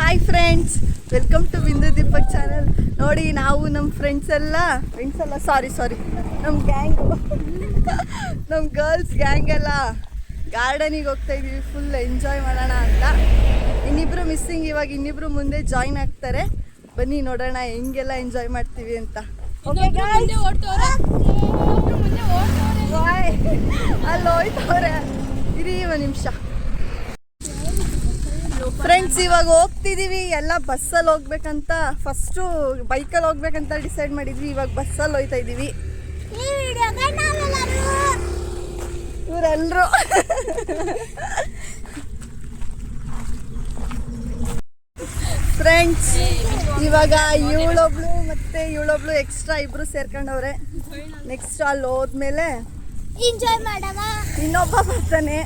Hi friends, welcome to ಬಿಂದು Deepak channel. ನೋಡಿ, ನಾವು ನಮ್ಮ ಫ್ರೆಂಡ್ಸ್ ಎಲ್ಲ ಸಾರಿ ನಮ್ಮ ಗ್ಯಾಂಗು ನಮ್ಮ ಗರ್ಲ್ಸ್ ಗ್ಯಾಂಗ್ ಎಲ್ಲ ಗಾರ್ಡನಿಗೆ ಹೋಗ್ತಾ ಇದ್ದೀವಿ. ಫುಲ್ ಎಂಜಾಯ್ ಮಾಡೋಣ ಅಂತ. ಇನ್ನಿಬ್ರು ಮಿಸ್ಸಿಂಗ್, ಇವಾಗ ಇನ್ನಿಬ್ರು ಮುಂದೆ ಜಾಯ್ನ್ ಆಗ್ತಾರೆ. ಬನ್ನಿ ನೋಡೋಣ ಹೆಂಗೆಲ್ಲ ಎಂಜಾಯ್ ಮಾಡ್ತೀವಿ ಅಂತ. ಓಕೆ ಗಾಯ್ಸ್, ಅಲ್ಲಿ ಹೋಯ್ತವ್ರೆ, ಇರಿ ಒಂದು ನಿಮಿಷ. ಫ್ರೆಂಡ್ಸ್, ಇವಾಗ ಹೋಗ್ತಿದ್ದೀವಿ. ಎಲ್ಲ ಬಸ್ಸಲ್ಲಿ ಹೋಗ್ಬೇಕಂತ, ಫಸ್ಟು ಬೈಕಲ್ಲಿ ಹೋಗ್ಬೇಕಂತ ಡಿಸೈಡ್ ಮಾಡಿದ್ವಿ. ಇವಾಗ ಬಸ್ಸಲ್ಲಿ ಹೋಯ್ತಾ ಇದ್ದೀವಿ. ಇವರೆಲ್ಲರೂ ಫ್ರೆಂಡ್ಸ್, ಇವಾಗ ಇವಳೊಬ್ಳು ಎಕ್ಸ್ಟ್ರಾ ಇಬ್ರು ಸೇರ್ಕೊಂಡವ್ರೆ. ನೆಕ್ಸ್ಟ್ ಅಲ್ಲಿ ಹೋದ್ಮೇಲೆ ಎಂಜಾಯ್ ಮಾಡವ. ಇನ್ನೊಬ್ಬ ಬರ್ತಾನೆ,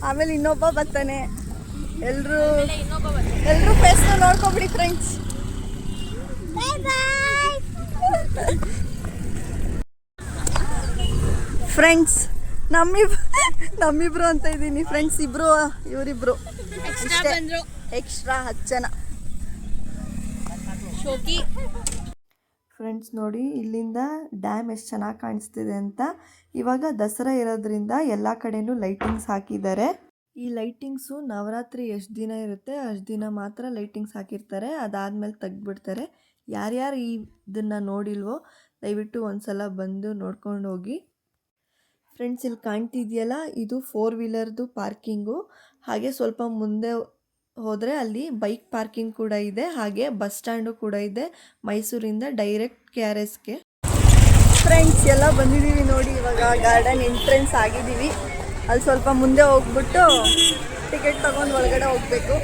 ಆಮೇಲೆ ಇನ್ನೊಬ್ಬ ಬರ್ತಾನೆ. ಎಲ್ರು ಫೇಸ್ನ ನೋಡ್ಕೊಬಿಡಿ ಫ್ರೆಂಡ್ಸ್. ಫ್ರೆಂಡ್ಸ್, ನಮ್ಮಿಬ್ರು ಅಂತ ಇದ್ದೀನಿ ಫ್ರೆಂಡ್ಸ್. ಇವರಿಬ್ರು ಎಕ್ಸ್ಟ್ರಾ 10 ಜನ. ಫ್ರೆಂಡ್ಸ್ ನೋಡಿ, ಇಲ್ಲಿಂದ ಡ್ಯಾಮ್ ಎಷ್ಟು ಚೆನ್ನಾಗಿ ಕಾಣಿಸ್ತಿದೆ ಅಂತ. ಇವಾಗ ದಸರಾ ಇರೋದ್ರಿಂದ ಎಲ್ಲ ಕಡೆನೂ ಲೈಟಿಂಗ್ಸ್ ಹಾಕಿದ್ದಾರೆ. ಈ ಲೈಟಿಂಗ್ಸು ನವರಾತ್ರಿ ಎಷ್ಟು ದಿನ ಇರುತ್ತೆ ಅಷ್ಟು ದಿನ ಮಾತ್ರ ಲೈಟಿಂಗ್ಸ್ ಹಾಕಿರ್ತಾರೆ. ಅದಾದಮೇಲೆ ತೆಗ್ದುಬಿಡ್ತಾರೆ. ಯಾರ್ಯಾರು ಇದನ್ನು ನೋಡಿಲ್ವೋ ದಯವಿಟ್ಟು ಒಂದ್ಸಲ ಬಂದು ನೋಡ್ಕೊಂಡು ಹೋಗಿ. ಫ್ರೆಂಡ್ಸ್, ಇಲ್ಲಿ ಕಾಣ್ತಿದೆಯಲ್ಲ, ಇದು 4 ವೀಲರ್ದು ಪಾರ್ಕಿಂಗು. ಹಾಗೆ ಸ್ವಲ್ಪ ಮುಂದೆ ಹೋದರೆ ಅಲ್ಲಿ ಬೈಕ್ ಪಾರ್ಕಿಂಗ್ ಕೂಡ ಇದೆ. ಹಾಗೆ ಬಸ್ ಸ್ಟ್ಯಾಂಡು ಕೂಡ ಇದೆ. ಮೈಸೂರಿಂದ ಡೈರೆಕ್ಟ್ KRSಗೆ. ಫ್ರೆಂಡ್ಸ್, ಎಲ್ಲ ಬಂದಿದ್ದೀವಿ ನೋಡಿ. ಇವಾಗ ಗಾರ್ಡನ್ ಎಂಟ್ರೆನ್ಸ್ ಆಗಿದ್ದೀವಿ. ಅಲ್ಲಿ ಸ್ವಲ್ಪ ಮುಂದೆ ಹೋಗ್ಬಿಟ್ಟು ಟಿಕೆಟ್ ತಗೊಂಡು ಒಳಗಡೆ ಹೋಗಬೇಕು.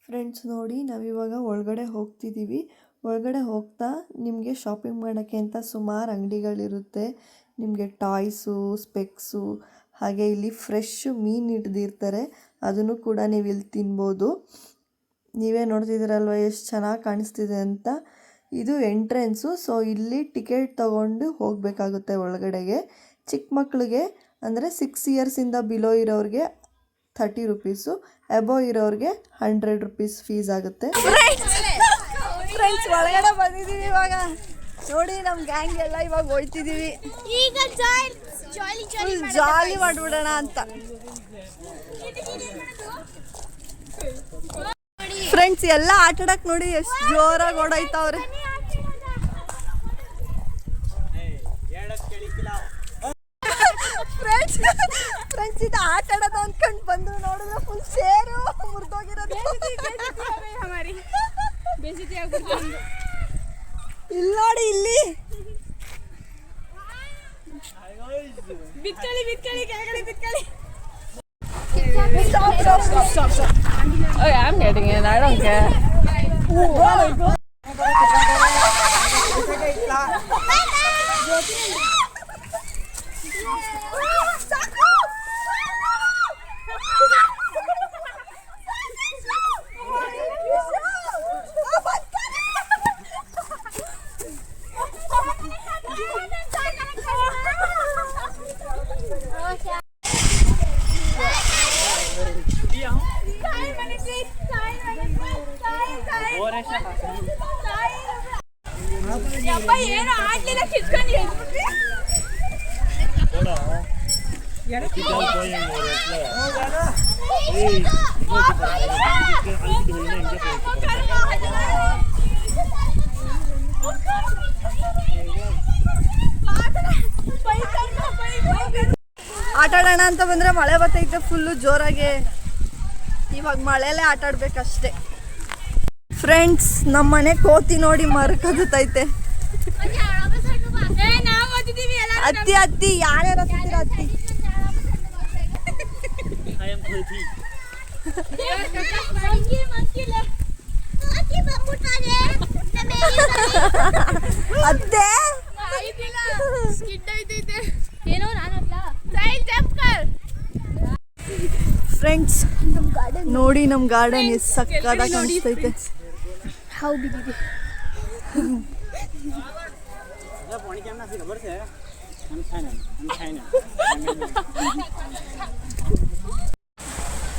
ಫ್ರೆಂಡ್ಸ್ ನೋಡಿ, ನಾವಿವಾಗ ಒಳಗಡೆ ಹೋಗ್ತಿದ್ದೀವಿ. ಒಳಗಡೆ ಹೋಗ್ತಾ ನಿಮಗೆ ಶಾಪಿಂಗ್ ಮಾಡೋಕ್ಕೆ ಅಂತ ಸುಮಾರು ಅಂಗಡಿಗಳಿರುತ್ತೆ. ನಿಮಗೆ ಟಾಯ್ಸು, ಸ್ಪೆಕ್ಸು, ಹಾಗೆ ಇಲ್ಲಿ ಫ್ರೆಶ್ ಮೀನು ಹಿಡ್ದಿರ್ತಾರೆ. ಅದನ್ನು ಕೂಡ ನೀವು ಇಲ್ಲಿ ತಿನ್ಬೋದು. ನೀವೇ ನೋಡ್ತಿದ್ದೀರಲ್ವ ಎಷ್ಟು ಚೆನ್ನಾಗಿ ಕಾಣಿಸ್ತಿದೆ ಅಂತ. ಇದು ಎಂಟ್ರೆನ್ಸು. ಸೊ ಇಲ್ಲಿ ಟಿಕೆಟ್ ತೊಗೊಂಡು ಹೋಗಬೇಕಾಗುತ್ತೆ ಒಳಗಡೆಗೆ. ಚಿಕ್ಕ ಮಕ್ಕಳಿಗೆ ಅಂದರೆ 6 ಇಯರ್ಸಿಂದ ಬಿಲೋ ಇರೋರಿಗೆ 30 ರೂಪೀಸು, ಅಬೋವ್ ಇರೋರಿಗೆ 100 ರೂಪೀಸ್ ಫೀಸ್ ಆಗುತ್ತೆ. ಫ್ರೆಂಡ್ಸ್, ಒಳಗಡೆ ಬಂದಿದ್ದೀವಿ ಇವಾಗ. ನೋಡಿ, ನಮ್ಮ ಗ್ಯಾಂಗ್ ಎಲ್ಲ ಇವಾಗ ಹೋಯ್ತಿದ್ದೀವಿ. ಈಗ ಜಾಲಿ ಮಾಡಿಬಿಡೋಣ ಅಂತ. ಫ್ರೆಂಡ್ಸ್, ಎಲ್ಲ ಆಟಾಡಕ್ಕೆ ನೋಡಿ ಎಷ್ಟು ಜೋರಾಗಿ ಓಡಾಯ್ತವ್ರೆ. ಫ್ರೆಂಡ್ಸ್, ಇದು ಆಟ ಆಡೋದು ಅಂದ್ಕೊಂಡು ಬಂದು ನೋಡಿದ್ರೆ ಫುಲ್ ಸೇರು ಮುರಿದೋಗಿರೋದು. ಇಲ್ಲಿ ನೋಡಿ, ಇಲ್ಲಿ ಬಿತ್ಕಳಿ ಕೆಳಗಡೆ ಬಿತ್ಕಳಿ. Stop. Okay, I'm getting it. I don't care. ಏನು ಆಡ್ಲಿಲ್ಲ, ಕಿತ್ಕೊಂಡು ಆಟ ಆಡೋಣ ಅಂತ ಬಂದರೆ ಮಳೆ ಬರ್ತೈತೆ ಫುಲ್ಲು ಜೋರಾಗಿ. ಇವಾಗ ಮಳೆಯಲ್ಲೇ ಆಟ ಆಡ್ಬೇಕಷ್ಟೆ. ಫ್ರೆಂಡ್ಸ್, ನಮ್ಮ ಮನೆ ಕೋತಿ ನೋಡಿ ಮರ್ಕದೈತೆ. ಅತ್ತಿ ಯಾರ್ಯಾರು ಹತ್ತಿರ ಅತ್ತಿ. ಅತ್ತೆ ಫ್ರೆಂಡ್ಸ್, ನೋಡಿ ನಮ್ಮ ಗಾರ್ಡನ್ ಎಷ್ಟು ಸಕ್ಕತ್ತಾಗಿ ಕಾಣಿಸ್ತೈತೆ. ಹೌ ಬಿದ್ದಿದೆ.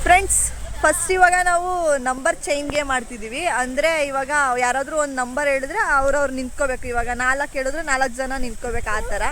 ಫ್ರೆಂಡ್ಸ್, ಫಸ್ಟ್ ಇವಾಗ ನಾವು ನಂಬರ್ ಚೈನ್ ಗೇಮ್ ಮಾಡ್ತಿದ್ದೀವಿ. ಅಂದರೆ ಇವಾಗ ಯಾರಾದರೂ ಒಂದು ನಂಬರ್ ಹೇಳಿದ್ರೆ ಅವ್ರವ್ರು ನಿಂತ್ಕೋಬೇಕು. ಇವಾಗ 4 ಹೇಳಿದ್ರೆ 4 ಜನ ನಿಂತ್ಕೋಬೇಕು, ಆ ಥರ.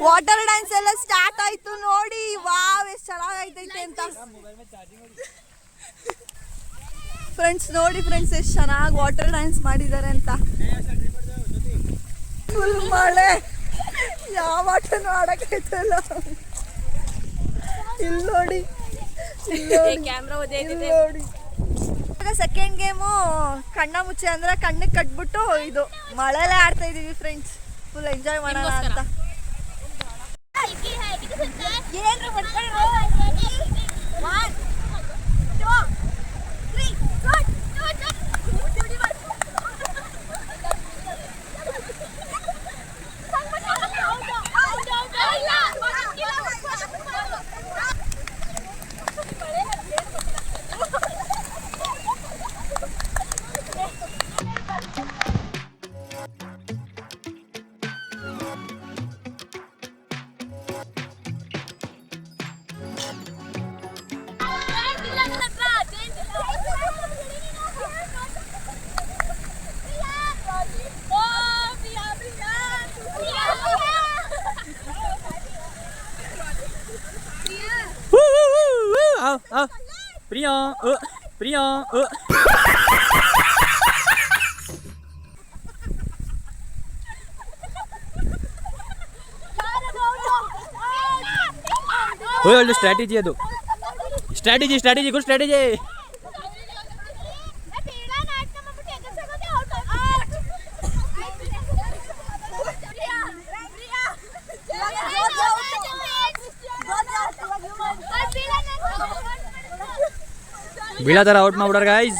ವಾಟರ್ ಡ್ಯಾನ್ಸ್ ಎಲ್ಲ ಸ್ಟಾರ್ಟ್ ಆಯ್ತು ನೋಡಿ. ವಾವ್, ಎಷ್ಟು ಚೆನ್ನಾಗೈತೈತೆ ಅಂತ ಫ್ರೆಂಡ್ಸ್. ನೋಡಿ ಫ್ರೆಂಡ್ಸ್, ಎಷ್ಟು ಚೆನ್ನಾಗಿ ವಾಟರ್ ಡ್ಯಾನ್ಸ್ ಮಾಡಿದ್ದಾರೆ ಅಂತ. ಫುಲ್ ಮಳೆ, ಯಾವ ಆಟನೂ ಆಡಕ್ಕಾಯ್ತಲ್ಲ. ಇಲ್ಲಿ ನೋಡಿ, ನೋಡಿ. ಸೆಕೆಂಡ್ ಗೇಮು ಕಣ್ಣ ಮುಚ್ಚೆ ಅಂದ್ರೆ ಕಣ್ಣಿಗೆ ಕಟ್ಬಿಟ್ಟು ಇದು ಮಳೆಲೆ ಆಡ್ತಾ ಇದೀವಿ ಫ್ರೆಂಡ್ಸ್. ಫುಲ್ ಎಂಜಾಯ್ ಮಾಡೋಣ ಅಂತ. ಪ್ರಿಯಾ ಪ್ರಿಯಾ ಒಳ್ಳೆ ಸ್ಟ್ರಾಟಜಿ ಅದು. Strategy good strategy. ಬೀಳಾತರ ಔಟ್ ಮಾಡ್ಬಿಡಾರ ಗೈಸ್.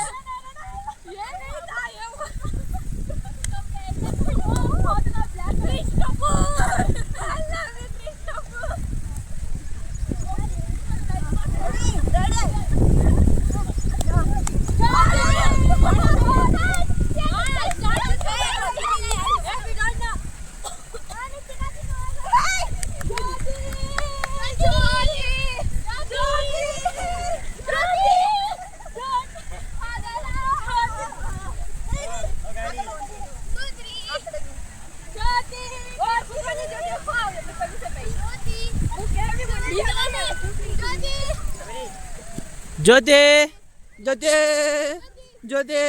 ಜ್ಯೋತಿ ಜ್ಯೋತಿ ಜ್ಯೋತಿ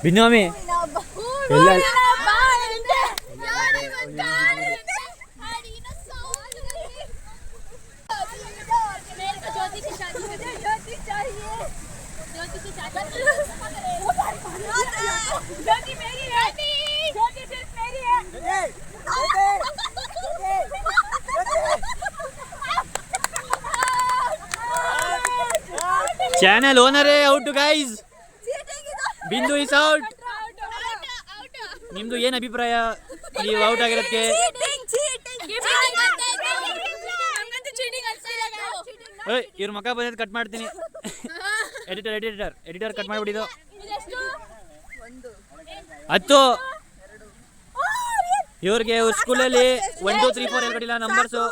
ಬಿನ್ನು ಮಮ್ಮಿ ಎಲ್ಲ ಚಾನೆಲ್ ಓನರೇ out guys. Bindu is out. ನಿಮ್ದು ಏನ್ ಅಭಿಪ್ರಾಯ ನೀವು ಔಟ್ ಆಗಿರೋದಕ್ಕೆ? ಇವ್ರ ಮಕ್ಕ ಬಂದಿದ್ದು ಕಟ್ ಮಾಡ್ತೀನಿ. Editor cut ಮಾಡಿಬಿಡಿದು. 10 ಇವ್ರಿಗೆ ಇವ್ರ ಸ್ಕೂಲಲ್ಲಿ 1 2 3 4 ಹೇಳ್ಕೊಟ್ಟಿಲ್ಲ ನಂಬರ್ಸು.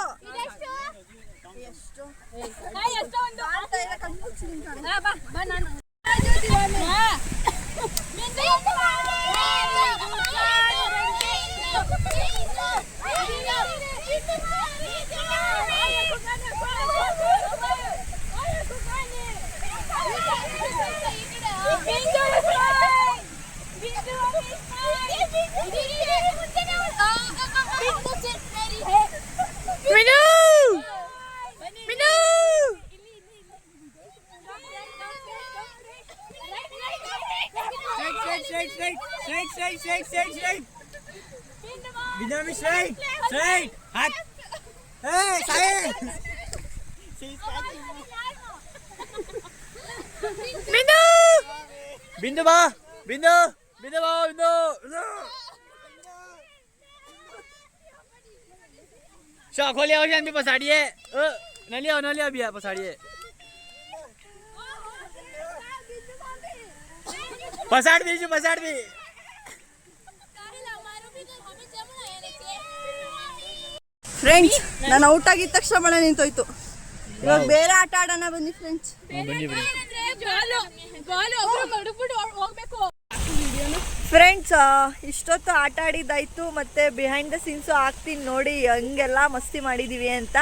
बिंदु बा बिंदु बिंदु बा बिंदु खोलिया ओशन भी पछाड़िए नलिया भी पछाड़िए पछाड़ भी ಫ್ರೆಂಡ್ಸ್ ನಾನು ಔಟ್ ಆಗಿದ ತಕ್ಷಣ ಮಳೆ ನಿಂತೋಯ್ತು. ಇವಾಗ ಬೇರೆ ಆಟ ಆಡೋಣ ಬನ್ನಿ ಫ್ರೆಂಡ್ಸ್. ಫ್ರೆಂಡ್ಸ್ ಇಷ್ಟೊತ್ತು ಆಟ ಆಡಿದ್ದಾಯ್ತು, ಮತ್ತೆ ಬಿಹೈಂಡ್ ದ ಸೀನ್ಸು ಹಾಕ್ತೀನಿ ನೋಡಿ ಹಂಗೆಲ್ಲ ಮಸ್ತಿ ಮಾಡಿದ್ದೀವಿ ಅಂತ.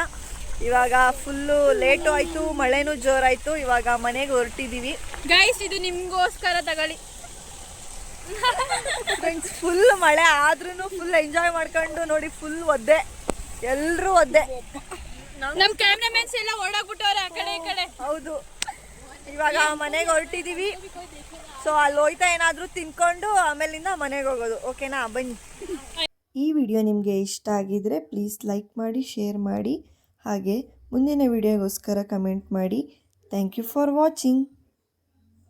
ಇವಾಗ ಫುಲ್ಲು ಲೇಟು ಆಯಿತು, ಮಳೆನೂ ಜೋರಾಯಿತು. ಇವಾಗ ಮನೆಗೆ ಹೊರಟಿದ್ದೀವಿ ಗೈಸ್. ಇದು ನಿಮ್ಗೋಸ್ಕರ ತಗೊಳ್ಳಿ ಫ್ರೆಂಡ್ಸ್. ಫುಲ್ ಮಳೆ ಆದ್ರೂ ಫುಲ್ ಎಂಜಾಯ್ ಮಾಡ್ಕೊಂಡು ನೋಡಿ, ಫುಲ್ ಒದ್ದೆ, ಎಲ್ಲರೂ ಒದ್ದೆ. ನಮ್ಮ ಕ್ಯಾಮ್ರಾಮನ್ಸ್ ಎಲ್ಲ ಓಡಾಗ್ಬಿಟ್ಟವ್ರೆ ಆ ಕಡೆ ಈ ಕಡೆ. ಹೌದು, ಇವಾಗ ಮನೆಗೆ ಹೊರಟಿದ್ದೀವಿ. ಸೊ ಅಲ್ಲಿ ಹೋಯ್ತಾ ಏನಾದರೂ ತಿನ್ಕೊಂಡು ಆಮೇಲಿಂದ ಮನೆಗೆ ಹೋಗೋದು. ಓಕೆನಾ, ಬನ್ನಿ. ಈ ವಿಡಿಯೋ ನಿಮಗೆ ಇಷ್ಟ ಆಗಿದ್ರೆ ಪ್ಲೀಸ್ ಲೈಕ್ ಮಾಡಿ, ಶೇರ್ ಮಾಡಿ, ಹಾಗೆ ಮುಂದಿನ ವಿಡಿಯೋಗೋಸ್ಕರ ಕಮೆಂಟ್ ಮಾಡಿ. Thank you for watching.